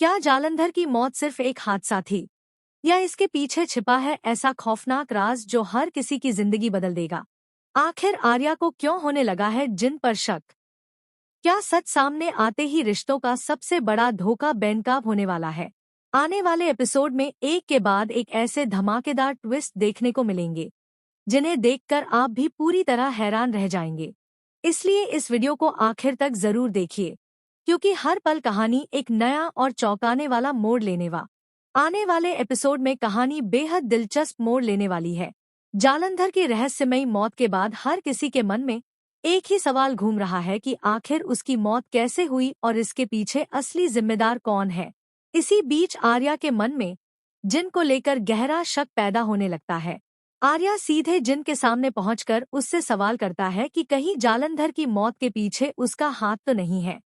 क्या जालंधर की मौत सिर्फ एक हादसा थी, या इसके पीछे छिपा है ऐसा खौफनाक राज जो हर किसी की जिंदगी बदल देगा? आखिर आर्या को क्यों होने लगा है जिन पर शक? क्या सच सामने आते ही रिश्तों का सबसे बड़ा धोखा बेनकाब होने वाला है? आने वाले एपिसोड में एक के बाद एक ऐसे धमाकेदार ट्विस्ट देखने को मिलेंगे जिन्हें देखकर आप भी पूरी तरह हैरान रह जाएंगे। इसलिए इस वीडियो को आखिर तक जरूर देखिए, क्योंकि हर पल कहानी एक नया और चौंकाने वाला मोड़ आने वाले एपिसोड में कहानी बेहद दिलचस्प मोड़ लेने वाली है। जालंधर की रहस्यमयी मौत के बाद हर किसी के मन में एक ही सवाल घूम रहा है कि आखिर उसकी मौत कैसे हुई और इसके पीछे असली जिम्मेदार कौन है। इसी बीच आर्या के मन में जिन को लेकर गहरा शक पैदा होने लगता है। आर्या सीधे जिन के सामने पहुंचकर उससे सवाल करता है कि कहीं जालंधर की मौत के पीछे उसका हाथ तो नहीं है।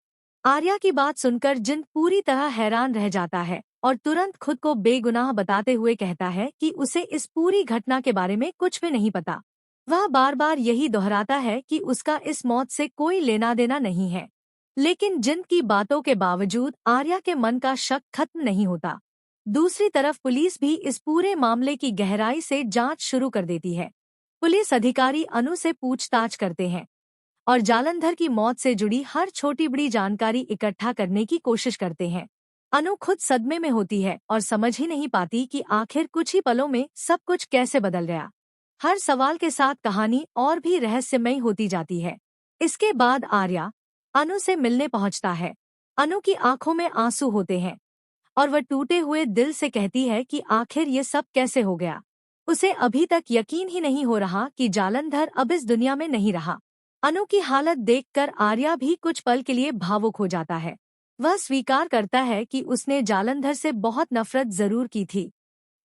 आर्या की बात सुनकर जिन पूरी तरह हैरान रह जाता है और तुरंत खुद को बेगुनाह बताते हुए कहता है कि उसे इस पूरी घटना के बारे में कुछ भी नहीं पता। वह बार बार यही दोहराता है कि उसका इस मौत से कोई लेना देना नहीं है। लेकिन जिन की बातों के बावजूद आर्या के मन का शक खत्म नहीं होता। दूसरी तरफ पुलिस भी इस पूरे मामले की गहराई से जांच शुरू कर देती है। पुलिस अधिकारी अनु से पूछताछ करते हैं और जालंधर की मौत से जुड़ी हर छोटी बड़ी जानकारी इकट्ठा करने की कोशिश करते हैं। अनु खुद सदमे में होती है और समझ ही नहीं पाती कि आखिर कुछ ही पलों में सब कुछ कैसे बदल गया। हर सवाल के साथ कहानी और भी रहस्यमयी होती जाती है। इसके बाद आर्या अनु से मिलने पहुंचता है। अनु की आंखों में आंसू होते हैं और वह टूटे हुए दिल से कहती है कि आखिर ये सब कैसे हो गया। उसे अभी तक यकीन ही नहीं हो रहा कि जालंधर अब इस दुनिया में नहीं रहा। अनु की हालत देखकर आर्या भी कुछ पल के लिए भावुक हो जाता है। वह स्वीकार करता है कि उसने जालंधर से बहुत नफरत जरूर की थी,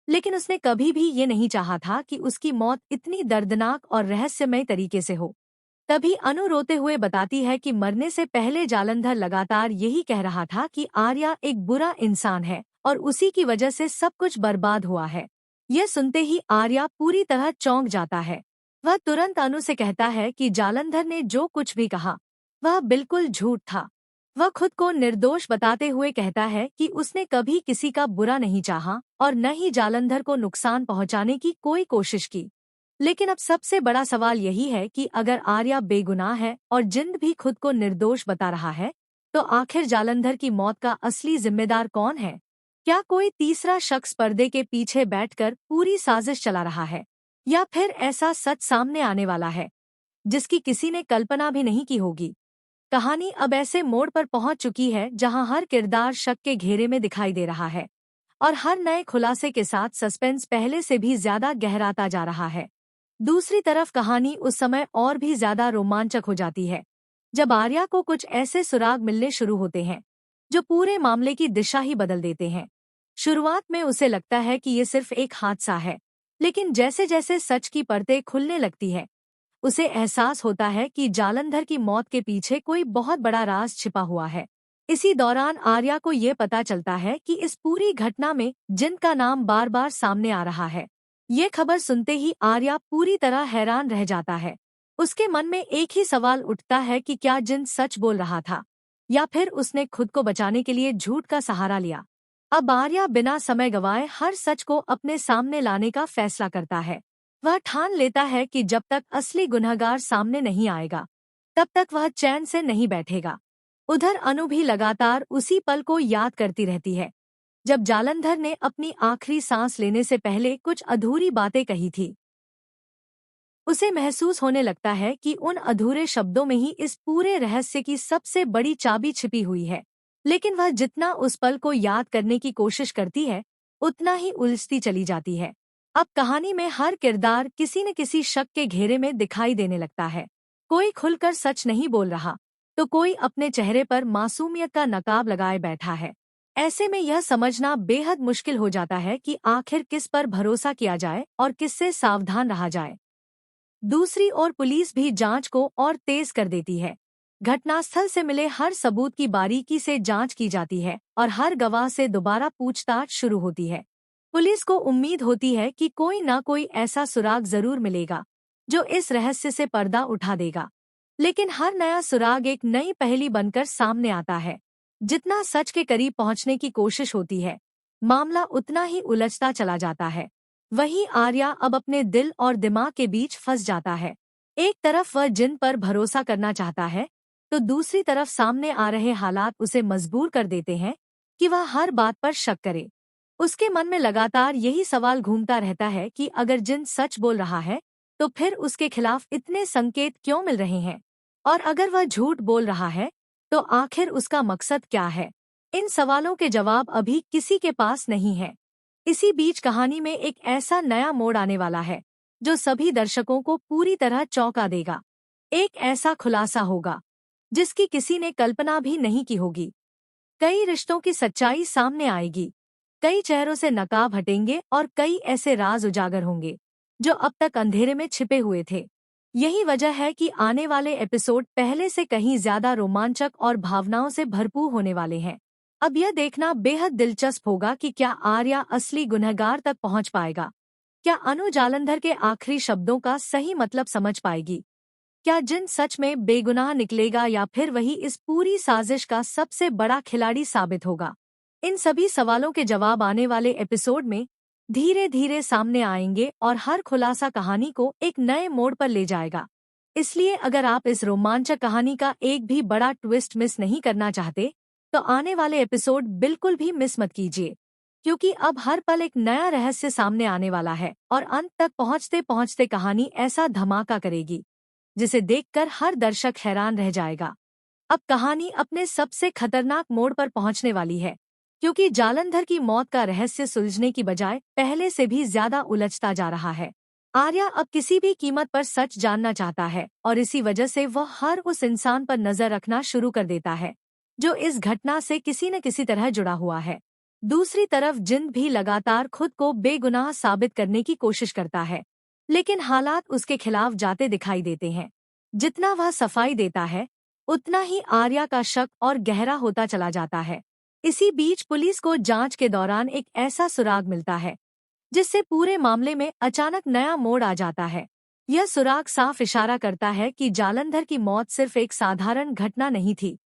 लेकिन उसने कभी भी ये नहीं चाहा था कि उसकी मौत इतनी दर्दनाक और रहस्यमय तरीके से हो। तभी अनु रोते हुए बताती है कि मरने से पहले जालंधर लगातार यही कह रहा था कि आर्या एक बुरा इंसान है और उसी की वजह से सब कुछ बर्बाद हुआ है। यह सुनते ही आर्या पूरी तरह चौंक जाता है। वह तुरंत अनु से कहता है कि जालंधर ने जो कुछ भी कहा वह बिल्कुल झूठ था। वह खुद को निर्दोष बताते हुए कहता है कि उसने कभी किसी का बुरा नहीं चाहा और न ही जालंधर को नुकसान पहुंचाने की कोई कोशिश की। लेकिन अब सबसे बड़ा सवाल यही है कि अगर आर्या बेगुनाह है और जिंद भी खुद को निर्दोष बता रहा है, तो आखिर जालंधर की मौत का असली जिम्मेदार कौन है? क्या कोई तीसरा शख्स पर्दे के पीछे बैठकर पूरी साजिश चला रहा है, या फिर ऐसा सच सामने आने वाला है जिसकी किसी ने कल्पना भी नहीं की होगी? कहानी अब ऐसे मोड़ पर पहुंच चुकी है जहां हर किरदार शक के घेरे में दिखाई दे रहा है और हर नए खुलासे के साथ सस्पेंस पहले से भी ज्यादा गहराता जा रहा है। दूसरी तरफ कहानी उस समय और भी ज्यादा रोमांचक हो जाती है जब आर्या को कुछ ऐसे सुराग मिलने शुरू होते हैं जो पूरे मामले की दिशा ही बदल देते हैं। शुरुआत में उसे लगता है कि ये सिर्फ एक हादसा है, लेकिन जैसे जैसे सच की परतें खुलने लगती है, उसे एहसास होता है कि जालंधर की मौत के पीछे कोई बहुत बड़ा राज छिपा हुआ है। इसी दौरान आर्या को ये पता चलता है कि इस पूरी घटना में जिन का नाम बार बार सामने आ रहा है। ये खबर सुनते ही आर्या पूरी तरह हैरान रह जाता है। उसके मन में एक ही सवाल उठता है कि क्या जिन सच बोल रहा था, या फिर उसने खुद को बचाने के लिए झूठ का सहारा लिया। अब आर्या बिना समय गंवाए हर सच को अपने सामने लाने का फैसला करता है। वह ठान लेता है कि जब तक असली गुनहगार सामने नहीं आएगा, तब तक वह चैन से नहीं बैठेगा। उधर अनु भी लगातार उसी पल को याद करती रहती है जब जालंधर ने अपनी आखिरी सांस लेने से पहले कुछ अधूरी बातें कही थी। उसे महसूस होने लगता है कि उन अधूरे शब्दों में ही इस पूरे रहस्य की सबसे बड़ी चाबी छिपी हुई है। लेकिन वह जितना उस पल को याद करने की कोशिश करती है, उतना ही उलझती चली जाती है। अब कहानी में हर किरदार किसी न किसी शक के घेरे में दिखाई देने लगता है। कोई खुलकर सच नहीं बोल रहा, तो कोई अपने चेहरे पर मासूमियत का नकाब लगाए बैठा है। ऐसे में यह समझना बेहद मुश्किल हो जाता है कि आखिर किस पर भरोसा किया जाए और किससे सावधान रहा जाए। दूसरी ओर पुलिस भी जांच को और तेज कर देती है। घटनास्थल से मिले हर सबूत की बारीकी से जांच की जाती है और हर गवाह से दोबारा पूछताछ शुरू होती है। पुलिस को उम्मीद होती है कि कोई ना कोई ऐसा सुराग जरूर मिलेगा जो इस रहस्य से पर्दा उठा देगा। लेकिन हर नया सुराग एक नई पहेली बनकर सामने आता है। जितना सच के करीब पहुंचने की कोशिश होती है, मामला उतना ही उलझता चला जाता है। वहीं आर्या अब अपने दिल और दिमाग के बीच फंस जाता है। एक तरफ वह जिन पर भरोसा करना चाहता है, तो दूसरी तरफ सामने आ रहे हालात उसे मजबूर कर देते हैं कि वह हर बात पर शक करे। उसके मन में लगातार यही सवाल घूमता रहता है कि अगर जिन सच बोल रहा है, तो फिर उसके खिलाफ इतने संकेत क्यों मिल रहे हैं? और अगर वह झूठ बोल रहा है, तो आखिर उसका मकसद क्या है? इन सवालों के जवाब अभी किसी के पास नहीं है। इसी बीच कहानी में एक ऐसा नया मोड़ आने वाला है, जो सभी दर्शकों को पूरी तरह चौंका देगा। एक ऐसा खुलासा होगा, जिसकी किसी ने कल्पना भी नहीं की होगी। कई रिश्तों की सच्चाई सामने आएगी, कई चेहरों से नकाब हटेंगे और कई ऐसे राज उजागर होंगे, जो अब तक अंधेरे में छिपे हुए थे। यही वजह है कि आने वाले एपिसोड पहले से कहीं ज्यादा रोमांचक और भावनाओं से भरपूर होने वाले हैं। अब यह देखना बेहद दिलचस्प होगा कि क्या आर्या असली गुनहगार तक पहुंच पाएगा? क्या अनु जालंधर के आखिरी शब्दों का सही मतलब समझ पाएगी? क्या जिन सच में बेगुनाह निकलेगा या फिर वही इस पूरी साजिश का सबसे बड़ा खिलाड़ी साबित होगा? इन सभी सवालों के जवाब आने वाले एपिसोड में धीरे धीरे सामने आएंगे और हर खुलासा कहानी को एक नए मोड़ पर ले जाएगा। इसलिए अगर आप इस रोमांचक कहानी का एक भी बड़ा ट्विस्ट मिस नहीं करना चाहते, तो आने वाले एपिसोड बिल्कुल भी मिस मत कीजिए, क्योंकि अब हर पल एक नया रहस्य सामने आने वाला है और अंत तक पहुंचते पहुंचते कहानी ऐसा धमाका करेगी, जिसे देखकर हर दर्शक हैरान रह जाएगा। अब कहानी अपने सबसे खतरनाक मोड़ पर पहुंचने वाली है, क्योंकि जालंधर की मौत का रहस्य सुलझने की बजाय पहले से भी ज्यादा उलझता जा रहा है। आर्या अब किसी भी कीमत पर सच जानना चाहता है और इसी वजह से वह हर उस इंसान पर नजर रखना शुरू कर देता है, जो इस घटना से किसी न किसी तरह जुड़ा हुआ है। दूसरी तरफ जिन भी लगातार खुद को बेगुनाह साबित करने की कोशिश करता है, लेकिन हालात उसके खिलाफ जाते दिखाई देते हैं। जितना वह सफाई देता है, उतना ही आर्या का शक और गहरा होता चला जाता है। इसी बीच पुलिस को जांच के दौरान एक ऐसा सुराग मिलता है, जिससे पूरे मामले में अचानक नया मोड़ आ जाता है। यह सुराग साफ इशारा करता है कि जालंधर की मौत सिर्फ एक साधारण घटना नहीं थी,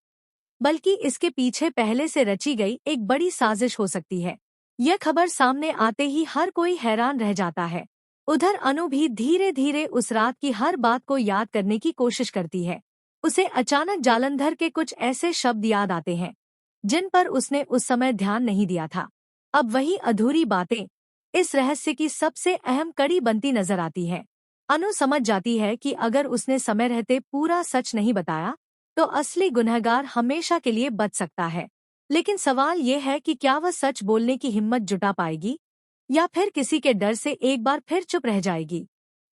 बल्कि इसके पीछे पहले से रची गई एक बड़ी साजिश हो सकती है। यह खबर सामने आते ही हर कोई हैरान रह जाता है। उधर अनु भी धीरे धीरे उस रात की हर बात को याद करने की कोशिश करती है। उसे अचानक जालंधर के कुछ ऐसे शब्द याद आते हैं, जिन पर उसने उस समय ध्यान नहीं दिया था। अब वही अधूरी बातें इस रहस्य की सबसे अहम कड़ी बनती नजर आती है। अनु समझ जाती है कि अगर उसने समय रहते पूरा सच नहीं बताया, तो असली गुनहगार हमेशा के लिए बच सकता है। लेकिन सवाल ये है कि क्या वह सच बोलने की हिम्मत जुटा पाएगी, या फिर किसी के डर से एक बार फिर चुप रह जाएगी।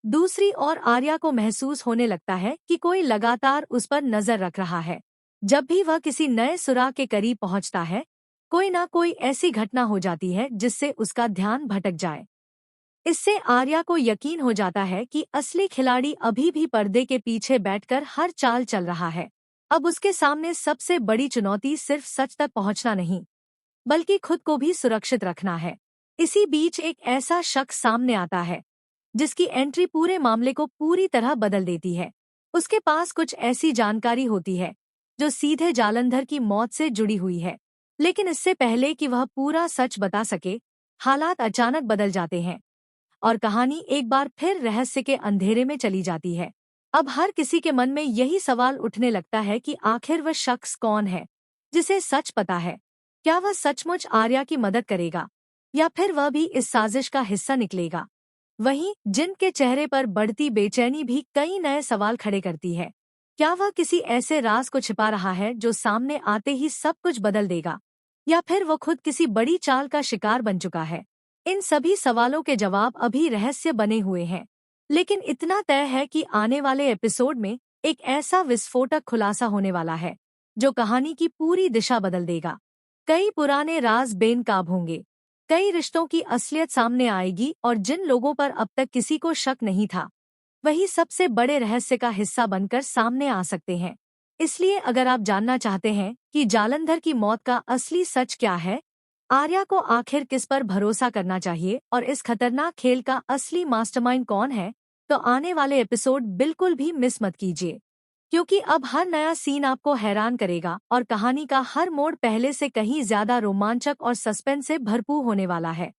दूसरी ओर आर्या को महसूस होने लगता है कि कोई लगातार उस पर नजर रख रहा है। जब भी वह किसी नए सुराग के करीब पहुंचता है, कोई ना कोई ऐसी घटना हो जाती है जिससे उसका ध्यान भटक जाए। इससे आर्या को यकीन हो जाता है कि असली खिलाड़ी अभी भी पर्दे के पीछे बैठकर हर चाल चल रहा है। अब उसके सामने सबसे बड़ी चुनौती सिर्फ सच तक पहुंचना नहीं, बल्कि खुद को भी सुरक्षित रखना है। इसी बीच एक ऐसा शख्स सामने आता है, जिसकी एंट्री पूरे मामले को पूरी तरह बदल देती है। उसके पास कुछ ऐसी जानकारी होती है, जो सीधे जालंधर की मौत से जुड़ी हुई है। लेकिन इससे पहले कि वह पूरा सच बता सके, हालात अचानक बदल जाते हैं और कहानी एक बार फिर रहस्य के अंधेरे में चली जाती है। अब हर किसी के मन में यही सवाल उठने लगता है कि आखिर वह शख्स कौन है, जिसे सच पता है। क्या वह सचमुच आर्या की मदद करेगा, या फिर वह भी इस साजिश का हिस्सा निकलेगा? वहीं जिन के चेहरे पर बढ़ती बेचैनी भी कई नए सवाल खड़े करती है। क्या वह किसी ऐसे राज को छिपा रहा है जो सामने आते ही सब कुछ बदल देगा, या फिर वो खुद किसी बड़ी चाल का शिकार बन चुका है? इन सभी सवालों के जवाब अभी रहस्य बने हुए हैं, लेकिन इतना तय है कि आने वाले एपिसोड में एक ऐसा विस्फोटक खुलासा होने वाला है, जो कहानी की पूरी दिशा बदल देगा। कई पुराने राज बेनकाब होंगे, कई रिश्तों की असलियत सामने आएगी और जिन लोगों पर अब तक किसी को शक नहीं था, वही सबसे बड़े रहस्य का हिस्सा बनकर सामने आ सकते हैं। इसलिए अगर आप जानना चाहते हैं कि जालंधर की मौत का असली सच क्या है, आर्या को आखिर किस पर भरोसा करना चाहिए और इस खतरनाक खेल का असली मास्टरमाइंड कौन है, तो आने वाले एपिसोड बिल्कुल भी मिस मत कीजिए। क्योंकि अब हर नया सीन आपको हैरान करेगा और कहानी का हर मोड़ पहले से कहीं ज्यादा रोमांचक और सस्पेंस से भरपूर होने वाला है।